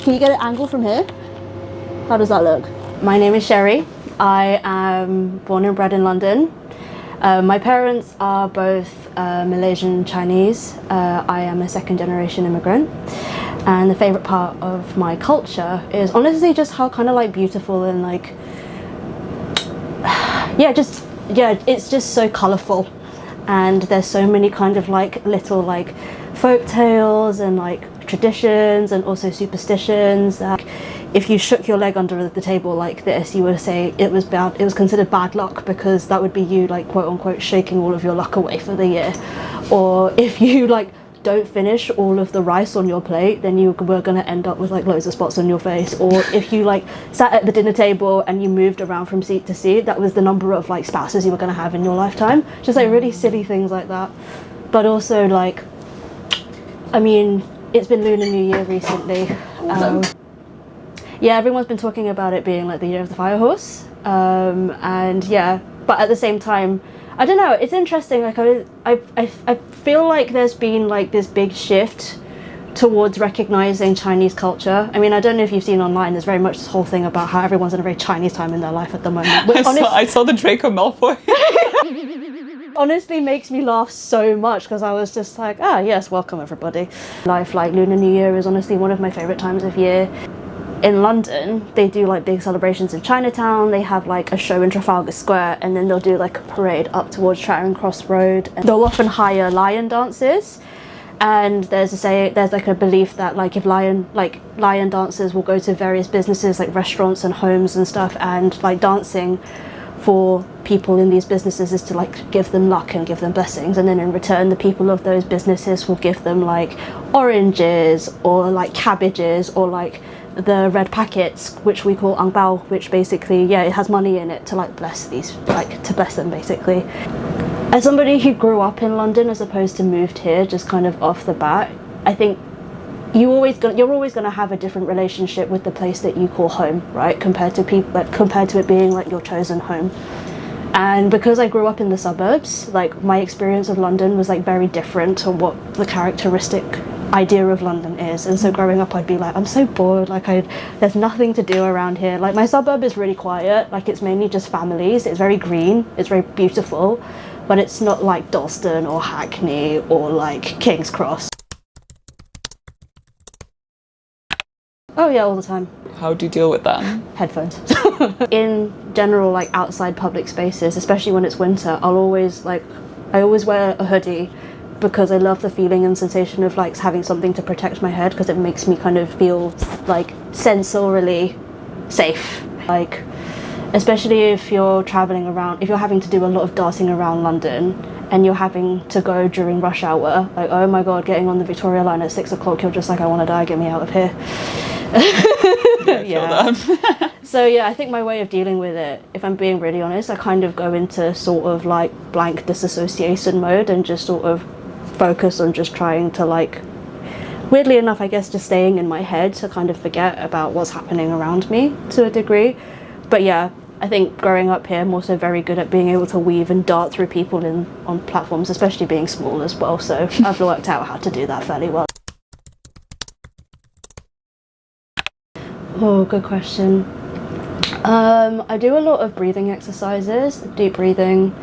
Can you get an angle from here? How does that look? My name is Sherry. I am born and bred in London. My parents are both Malaysian Chinese. I am a second generation immigrant. And the favourite part of my culture is honestly just how kind of like beautiful and like, it's just so colourful. And there's so many kind of like little like folk tales and like traditions and also superstitions. If you shook your leg under the table like this, you would say it was bad. It was considered bad luck because that would be you like quote unquote shaking all of your luck away for the year. Or if you like don't finish all of the rice on your plate, then you were going to end up with like loads of spots on your face. Or if you like sat at the dinner table and you moved around from seat to seat, that was the number of like spouses you were going to have in your lifetime. Just like really silly things like that. But also like, I mean, it's been Lunar New Year recently. Yeah, everyone's been talking about it being like the year of the fire horse. And yeah, but at the same time, I don't know, it's interesting. Like I feel like there's been like this big shift towards recognizing Chinese culture. I mean, I don't know if you've seen online, there's very much this whole thing about how everyone's in a very Chinese time in their life at the moment. Which I saw the Draco Malfoy. Honestly makes me laugh so much because I was just like, yes, welcome everybody. Life like Lunar New Year is honestly one of my favorite times of year. In London, they do like big celebrations in Chinatown. They have like a show in Trafalgar Square, and then they'll do like a parade up towards Charing Cross Road. And they'll often hire lion dancers, and there's like a belief that like if lion dancers will go to various businesses like restaurants and homes and stuff, and like dancing for people in these businesses is to like give them luck and give them blessings, and then in return the people of those businesses will give them like oranges or like cabbages or like the red packets, which we call ang bao, which basically it has money in it to like bless them basically. As somebody who grew up in London as opposed to moved here just kind of off the bat, I think you're always going to have a different relationship with the place that you call home, right? Compared to it being like your chosen home. And because I grew up in the suburbs, like my experience of London was like very different to what the characteristic idea of London is. And so growing up I'd be like, I'm so bored, like there's nothing to do around here. Like my suburb is really quiet, like it's mainly just families, it's very green, it's very beautiful, but it's not like Dalston or Hackney or like King's Cross. Oh yeah, all the time. How do you deal with that? Headphones. In general, like outside public spaces, especially when it's winter, I always wear a hoodie because I love the feeling and sensation of like having something to protect my head, because it makes me kind of feel like sensorily safe. Like, especially if you're traveling around, if you're having to do a lot of darting around London and you're having to go during rush hour, like, oh my god, getting on the Victoria line at 6 o'clock, you're just like, I want to die, get me out of here. Yeah. So yeah, I think my way of dealing with it, if I'm being really honest, I kind of go into sort of like blank disassociation mode and just sort of focus on just trying to like, weirdly enough, I guess just staying in my head to kind of forget about what's happening around me to a degree. But yeah, I think growing up here, I'm also very good at being able to weave and dart through people on platforms, especially being small as well. So I've worked out how to do that fairly well. Oh, good question. I do a lot of breathing exercises, deep breathing.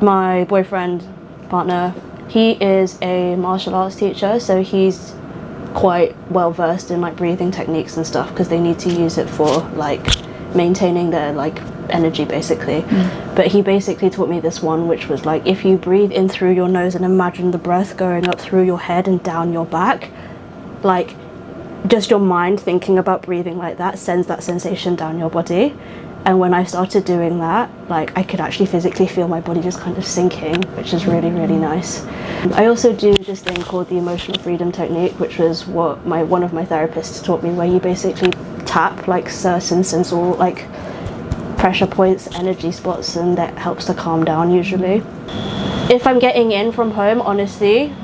My partner, he is a martial arts teacher, so he's quite well versed in like breathing techniques and stuff, because they need to use it for like maintaining their like energy basically. But he basically taught me this one, which was like, if you breathe in through your nose and imagine the breath going up through your head and down your back, like just your mind thinking about breathing like that sends that sensation down your body. And when I started doing that, like I could actually physically feel my body just kind of sinking, which is really, really nice. I also do this thing called the emotional freedom technique, which was what one of my therapists taught me, where you basically tap like certain sensorial like pressure points, energy spots, and that helps to calm down usually. If I'm getting in from home, honestly,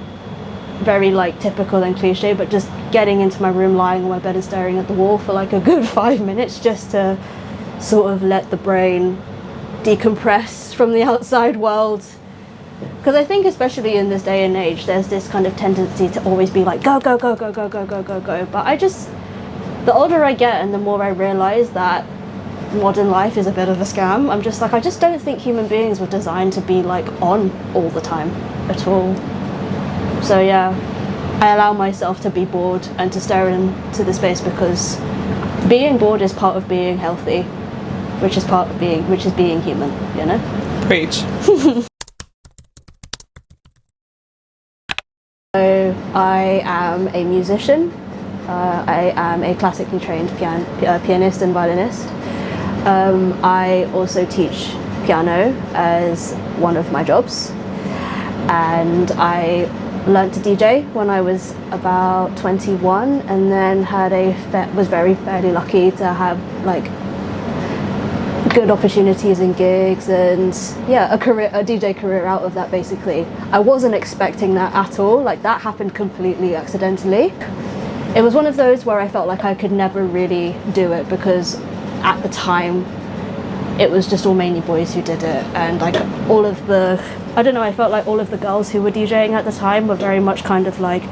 very like typical and cliche, but just getting into my room, lying on my bed and staring at the wall for like a good 5 minutes, just to sort of let the brain decompress from the outside world. Because I think especially in this day and age, there's this kind of tendency to always be like, go, go, go, go, go, go, go, go, go. But The older I get and the more I realise that modern life is a bit of a scam, I'm just like, I just don't think human beings were designed to be like on all the time at all. So yeah, I allow myself to be bored and to stare into the space, because being bored is part of being healthy, which is being human, you know? Preach. So I am a musician. I am a classically trained pianist and violinist. I also teach piano as one of my jobs, and I learned to DJ when I was about 21, and then was fairly lucky to have like good opportunities and gigs, and yeah, a DJ career out of that. Basically, I wasn't expecting that at all. Like, that happened completely accidentally. It was one of those where I felt like I could never really do it, because at the time it was just all mainly boys who did it, and like I felt like all of the girls who were DJing at the time were very much kind of like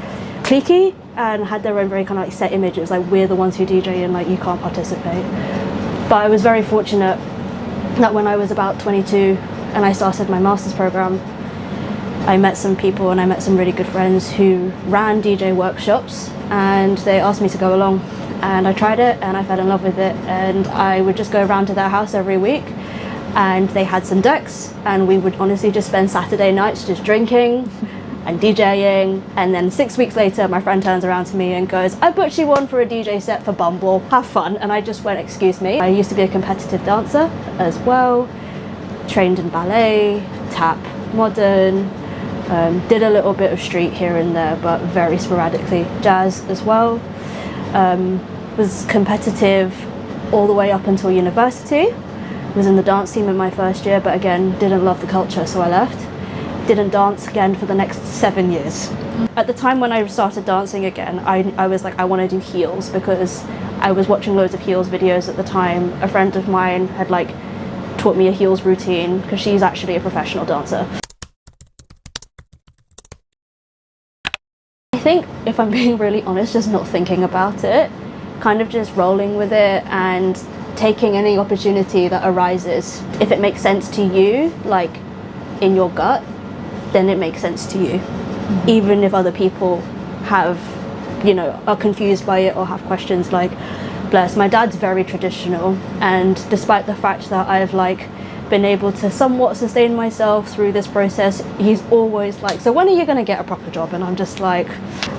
cliquey and had their own very kind of like set images, like we're the ones who DJ and like you can't participate. But I was very fortunate that when I was about 22 and I started my master's program, I met some people and I met some really good friends who ran DJ workshops, and they asked me to go along, and I tried it and I fell in love with it, and I would just go around to their house every week, and they had some decks, and we would honestly just spend Saturday nights just drinking and DJing. And then 6 weeks later my friend turns around to me and goes, I booked you one for a DJ set for Bumble, have fun. And I just went, excuse me. I used to be a competitive dancer as well, trained in ballet, tap, modern, did a little bit of street here and there, but very sporadically, jazz as well. Was competitive all the way up until university. Was in the dance team in my first year, but again, didn't love the culture, so I left. Didn't dance again for the next 7 years. At the time when I started dancing again, I was like, I want to do heels, because I was watching loads of heels videos at the time. A friend of mine had like taught me a heels routine, because she's actually a professional dancer. I think, if I'm being really honest, just not thinking about it, kind of just rolling with it and taking any opportunity that arises. If it makes sense to you, like in your gut, then it makes sense to you. Even if other people are confused by it or have questions. Like, bless, my dad's very traditional, and despite the fact that I've like been able to somewhat sustain myself through this process, he's always like, so when are you going to get a proper job? And I'm just like,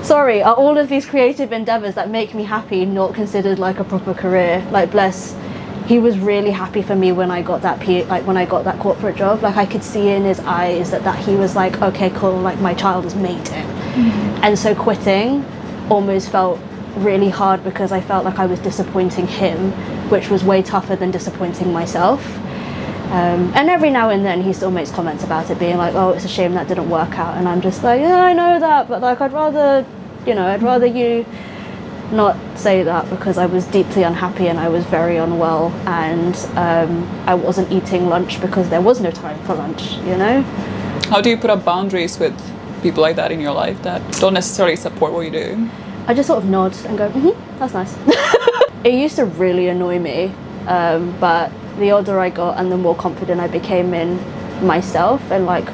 sorry, are all of these creative endeavors that make me happy not considered like a proper career? Like, bless, he was really happy for me when I got that that corporate job. Like, I could see in his eyes that he was like, okay, cool, like my child has made it. And so quitting almost felt really hard, because I felt like I was disappointing him, which was way tougher than disappointing myself. And every now and then he still makes comments about it, being like, oh, it's a shame that didn't work out. And I'm just like, yeah, I know that, but like, I'd rather you not say that, because I was deeply unhappy and I was very unwell, and I wasn't eating lunch because there was no time for lunch, you know? How do you put up boundaries with people like that in your life that don't necessarily support what you do? I just sort of nod and go, that's nice. It used to really annoy me, but the older I got and the more confident I became in myself and like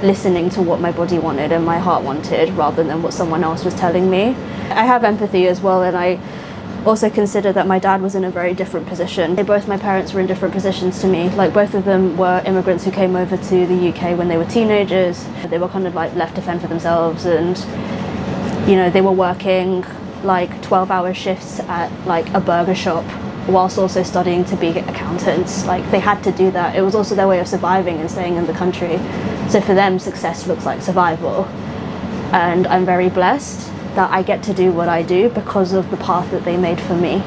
listening to what my body wanted and my heart wanted rather than what someone else was telling me. I have empathy as well, and I also consider that my dad was in a very different position. Both my parents were in different positions to me. Like, both of them were immigrants who came over to the UK when they were teenagers. They were kind of like left to fend for themselves, and you know, they were working like 12-hour shifts at like a burger shop whilst also studying to be accountants. Like, they had to do that. It was also their way of surviving and staying in the country. So for them, success looks like survival. And I'm very blessed that I get to do what I do because of the path that they made for me.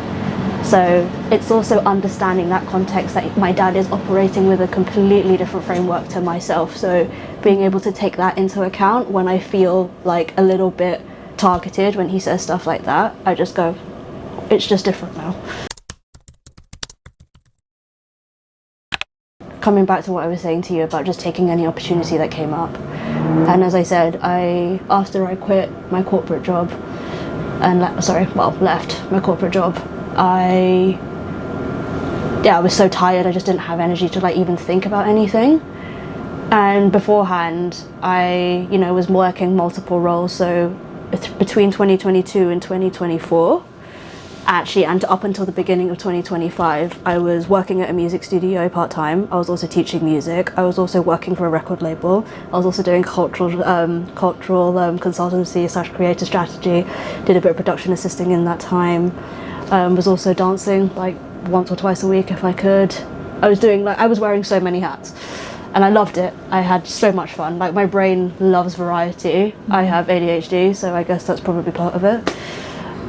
So it's also understanding that context, that my dad is operating with a completely different framework to myself. So being able to take that into account when I feel like a little bit targeted when he says stuff like that, I just go, it's just different now. Coming back to what I was saying to you about just taking any opportunity that came up. And as I said, after I quit my corporate job and left my corporate job, I was so tired, I just didn't have energy to like even think about anything. And beforehand, I, was working multiple roles. So between 2022 and 2024, actually, and up until the beginning of 2025, I was working at a music studio part-time. I was also teaching music. I was also working for a record label. I was also doing cultural consultancy / creative strategy. Did a bit of production assisting in that time. Was also dancing like once or twice a week if I could. I was wearing so many hats. And I loved it. I had so much fun. Like, my brain loves variety. I have ADHD, so I guess that's probably part of it.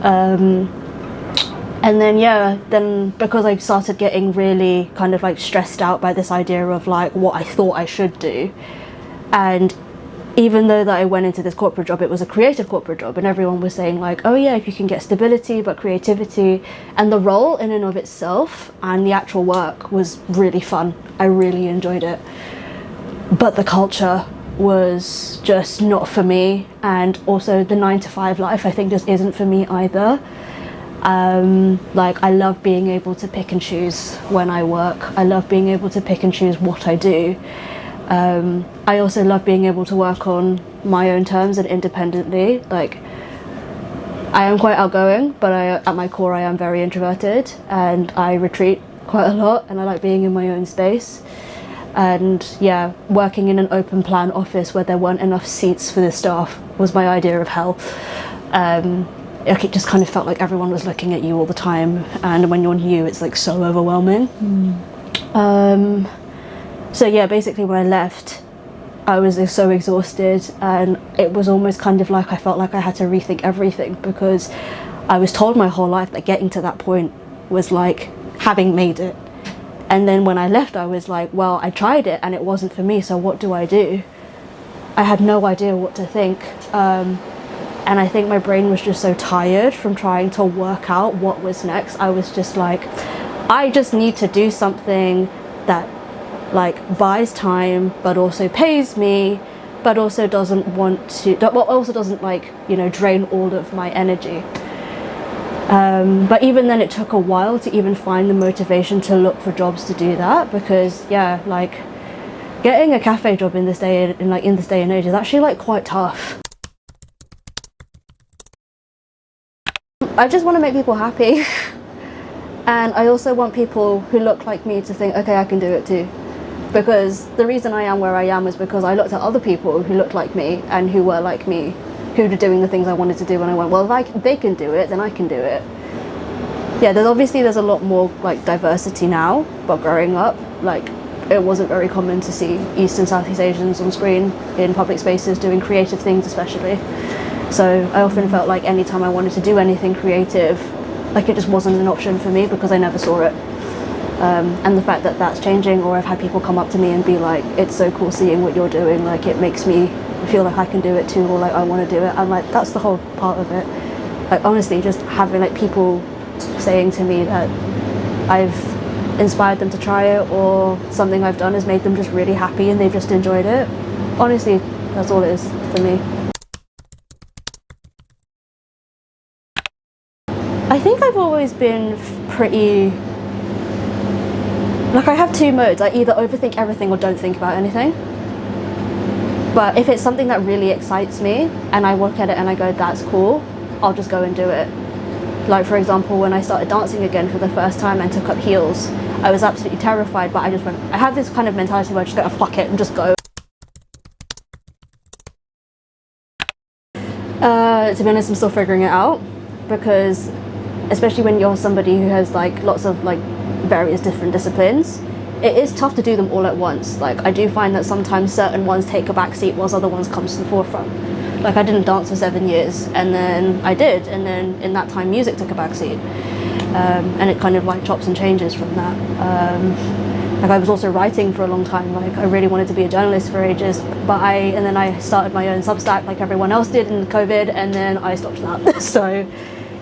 And then because I started getting really kind of like stressed out by this idea of like what I thought I should do. And even though that I went into this corporate job, it was a creative corporate job, and everyone was saying like, oh yeah, if you can get stability but creativity, and the role in and of itself and the actual work was really fun. I really enjoyed it. But the culture was just not for me, and also the 9-to-5 life I think just isn't for me either. Like, I love being able to pick and choose when I work. I love being able to pick and choose what I do. I also love being able to work on my own terms and independently. Like, I am quite outgoing, but at my core I am very introverted, and I retreat quite a lot, and I like being in my own space. And yeah, working in an open plan office where there weren't enough seats for the staff was my idea of hell. It just kind of felt like everyone was looking at you all the time, and when you're new it's like so overwhelming. So yeah, basically when I left, I was so exhausted, and it was almost kind of like I felt like I had to rethink everything, because I was told my whole life that getting to that point was like having made it. And then when I left, I was like, well, I tried it and it wasn't for me, so what do? I had no idea what to think. And I think my brain was just so tired from trying to work out what was next. I was just like, I just need to do something that like buys time, but also pays me, but also doesn't like, drain all of my energy. But even then it took a while to even find the motivation to look for jobs to do that, because yeah, like getting a cafe job in this day and age is actually like quite tough. I just want to make people happy. And I also want people who look like me to think, okay, I can do it too. Because the reason I am where I am is because I looked at other people who looked like me and who were like me, who were doing the things I wanted to do, and I went, well, if they can do it, then I can do it. Yeah, there's a lot more like diversity now, but growing up, like, it wasn't very common to see East and Southeast Asians on screen in public spaces doing creative things especially. So I often felt like anytime I wanted to do anything creative, like it just wasn't an option for me because I never saw it. And the fact that that's changing, or I've had people come up to me and be like, it's so cool seeing what you're doing, like it makes me feel like I can do it too, or like I want to do it. I'm like, that's the whole part of it. Like, honestly, just having like people saying to me that I've inspired them to try it, or something I've done has made them just really happy and they've just enjoyed it. Honestly, that's all it is for me. I think I've always been pretty, like, I have two modes. I either overthink everything or don't think about anything. But if it's something that really excites me and I look at it and I go, that's cool, I'll just go and do it. Like, for example, when I started dancing again for the first time and took up heels, I was absolutely terrified, but I just went, I have this kind of mentality where I just go, oh, fuck it, and just go. To be honest, I'm still figuring it out, because especially when you're somebody who has like lots of like various different disciplines, it is tough to do them all at once. Like, I do find that sometimes certain ones take a back seat whilst other ones come to the forefront. Like, I didn't dance for 7 years, and then I did, and then in that time music took a back seat. And it kind of like chops and changes from that. Like, I was also writing for a long time. Like, I really wanted to be a journalist for ages, and then I started my own Substack like everyone else did in COVID, and then I stopped that. So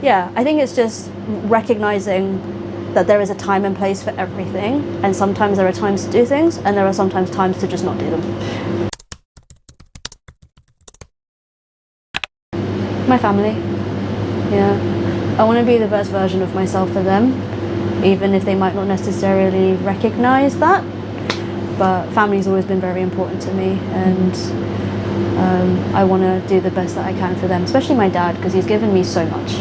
yeah, I think it's just recognizing that there is a time and place for everything, and sometimes there are times to do things, and there are sometimes times to just not do them. My family, yeah. I want to be the best version of myself for them, even if they might not necessarily recognize that. But family's always been very important to me, and I want to do the best that I can for them, especially my dad, because he's given me so much.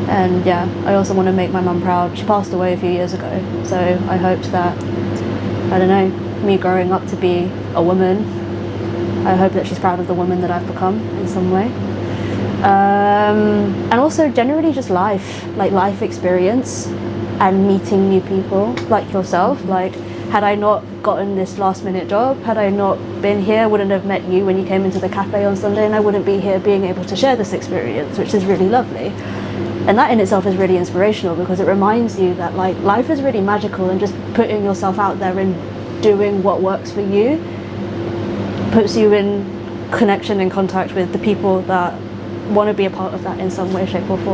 And yeah, I also want to make my mum proud. She passed away a few years ago, so I hoped that, I don't know, me growing up to be a woman, I hope that she's proud of the woman that I've become in some way. And also generally just life, like life experience and meeting new people like yourself. Like, had I not gotten this last minute job, had I not been here, I wouldn't have met you when you came into the cafe on Sunday, and I wouldn't be here being able to share this experience, which is really lovely. And that in itself is really inspirational, because it reminds you that like life is really magical, and just putting yourself out there and doing what works for you puts you in connection and contact with the people that want to be a part of that in some way, shape or form.